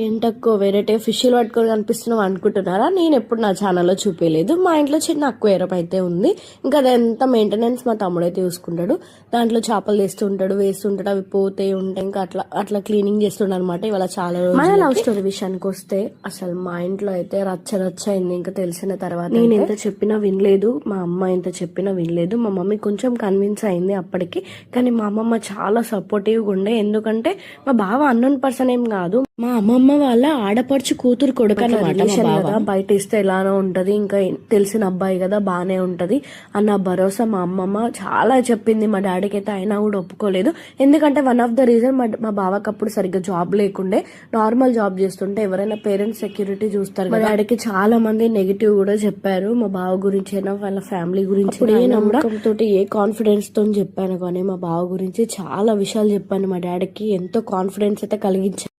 ఏంటక్కో variety ఫిష్లు పట్టుకొని కనిపిస్తున్నావు అనుకుంటున్నారా? నేను ఎప్పుడు నా ఛానల్లో చూపించలేదు. మా ఇంట్లో చిన్న అక్వేరియం అయితే ఉంది. ఇంకా అదంతా మెయింటెనెన్స్ మా తమ్ముడైతే చూసుకుంటాడు. దాంట్లో చేపలు తెస్తుంటాడు, వేస్తుంటాడు, అవి పోతే ఉంటాయి. ఇంకా అట్లా అట్లా క్లీనింగ్ చేస్తుండ అనమాట. ఇవాళ చాలా మన లవ్ స్టోరీ విషయానికి వస్తే అసలు మా ఇంట్లో అయితే రచ్చ రచ్చ అయింది. ఇంకా తెలిసిన తర్వాత నేను ఎంత చెప్పినా వినలేదు, మా అమ్మ ఎంత చెప్పినా వినలేదు. మా మమ్మీ కొంచెం కన్విన్స్ అయింది అప్పటికి, కానీ మా అమ్మమ్మ చాలా సపోర్టివ్గా ఉండే. ఎందుకంటే మా బావ అన్నోన్ పర్సన్ ఏం కాదు, మా అమ్మమ్మ వాళ్ళ ఆడపడుచు కూతురు కొడుకు అన్నమాట. బయట ఇస్తే ఎలానో ఉంటది, ఇంకా తెలిసిన అబ్బాయి కదా బానే ఉంటది అన్న భరోసా మా అమ్మమ్మ చాలా చెప్పింది. మా డాడీకి అయితే అయినా కూడా ఒప్పుకోలేదు. ఎందుకంటే వన్ ఆఫ్ ద రీజన్ మా బావకి అప్పుడు సరిగ్గా జాబ్ లేకుండే, నార్మల్ జాబ్ చేస్తుంటే ఎవరైనా పేరెంట్స్ సెక్యూరిటీ చూస్తారు. మా డాడీకి చాలా మంది నెగిటివ్ కూడా చెప్పారు, మా బావ గురించి అయినా వాళ్ళ ఫ్యామిలీ గురించి. ఏ నమ్మకం తోటి ఏ కాన్ఫిడెన్స్ తో చెప్పాను, కానీ మా బావ గురించి చాలా విషయాలు చెప్పాను. మా డాడీకి ఎంతో కాన్ఫిడెన్స్ అయితే కలిగించాను.